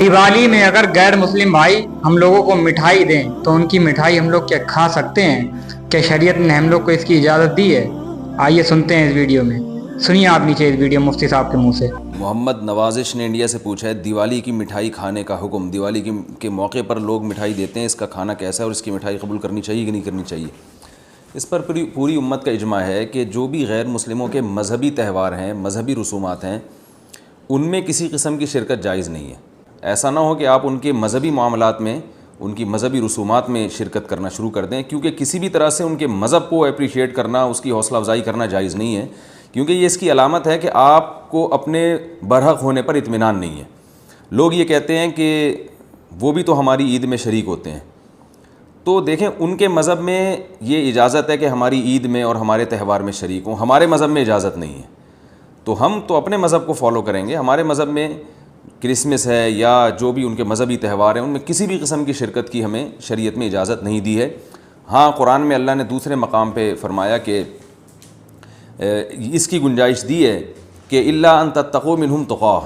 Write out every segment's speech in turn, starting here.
दिवाली में अगर गैर मुस्लिम भाई हम लोगों को मिठाई दें तो उनकी मिठाई हम लोग क्या खा सकते हैं? क्या शरीयत ने हम लोग को इसकी इजाज़त दी है? आइए सुनते हैं इस वीडियो में। सुनिए आप नीचे इस वीडियो मुफ्ती साहब के मुंह से। मोहम्मद नवाजिश ने इंडिया से पूछा है, दिवाली की मिठाई खाने का हुक्म, दिवाली के मौके पर लोग मिठाई देते हैं, इसका खाना कैसा है और इसकी मिठाई कबूल करनी चाहिए कि नहीं करनी चाहिए? इस पर पूरी उम्मत का इजमा है कि जो भी गैर मुस्लिमों के मजहबी त्यौहार हैं, मजहबी रसूमात हैं, उनमें किसी किस्म की शिरकत जायज़ नहीं है। ऐसा ना हो कि आप उनके मजहबी मामलात में, उनकी मजहबी रसूमात में शिरकत करना शुरू कर दें, क्योंकि किसी भी तरह से उनके मज़हब को अप्रिशिएट करना, उसकी हौसला अफजाई करना जायज़ नहीं है, क्योंकि ये इसकी अलामत है कि आपको अपने बरहक होने पर इत्मीनान नहीं है। लोग ये कहते हैं कि वो भी तो हमारी ईद में शरीक होते हैं। तो देखें, उनके मज़हब में ये इजाज़त है कि हमारी ईद में और हमारे त्यौहार में शरीक हों, हमारे मज़हब में इजाज़त नहीं है। तो हम तो अपने मज़हब को फॉलो करेंगे। हमारे मज़हब में क्रिसमस है या जो भी उनके मजहबी त्यौहार हैं, उनमें किसी भी किस्म की शिरकत की हमें शरीयत में इजाज़त नहीं दी है। हाँ, कुरान में अल्लाह ने दूसरे मकाम पे फरमाया कि इसकी गुंजाइश दी है कि इल्ला अन तत्तक़ू मिनहुम तुक़ा,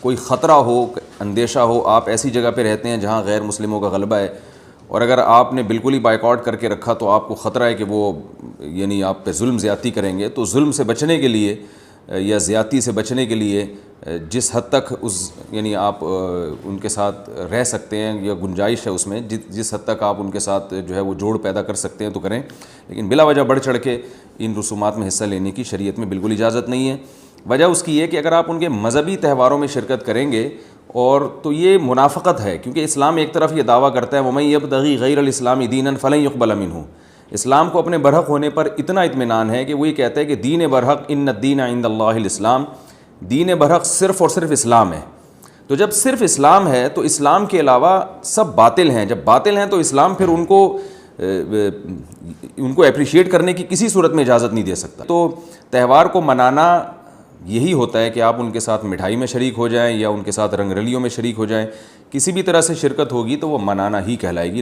कोई ख़तरा हो, अंदेशा हो, आप ऐसी जगह पे रहते हैं जहाँ गैर मुस्लिमों का गलबा है, और अगर आपने बिल्कुल ही बाइकआउट करके रखा तो आपको ख़तरा है कि वो यानी आप पे जुल्म ज़्यादती करेंगे। तो जुल्म से बचने के लिए या ज़्यादती से बचने के लिए जिस हद तक यानी आप उनके साथ रह सकते हैं या गुंजाइश है उसमें, जिस हद तक आप उनके साथ जो है वो जोड़ पैदा कर सकते हैं तो करें, लेकिन बिला वजह बढ़ चढ़ के इन रसूमात में हिस्सा लेने की शरीयत में बिल्कुल इजाज़त नहीं है। वजह उसकी है कि अगर आप उनके मजहबी त्यौहारों में शिरकत करेंगे और तो ये मुनाफ़क़त है, क्योंकि इस्लाम एक तरफ ये दावा करता है वमन यब्तग़ी गैरल इस्लामी दीनन फलन युक़बल मिन्हु, इस्लाम को अपने बरहक होने पर इतना इत्मीनान है कि वो ये कहता है कि दीन बरहक इन्न दीन इंदल्लाहिल इस्लाम, दीन बरहक सिर्फ़ और सिर्फ इस्लाम है। तो जब सिर्फ इस्लाम है तो इस्लाम के अलावा सब बातिल हैं। जब बातिल हैं तो इस्लाम फिर उनको अप्रिशिएट करने की किसी सूरत में इजाज़त नहीं दे सकता। तो त्यौहार को मनाना यही होता है कि आप उनके साथ मिठाई में शरीक हो जाएं या उनके साथ रंगरलियों में शरीक हो जाएं। किसी भी तरह से शिरकत होगी तो वो मनाना ही कहलाएगी।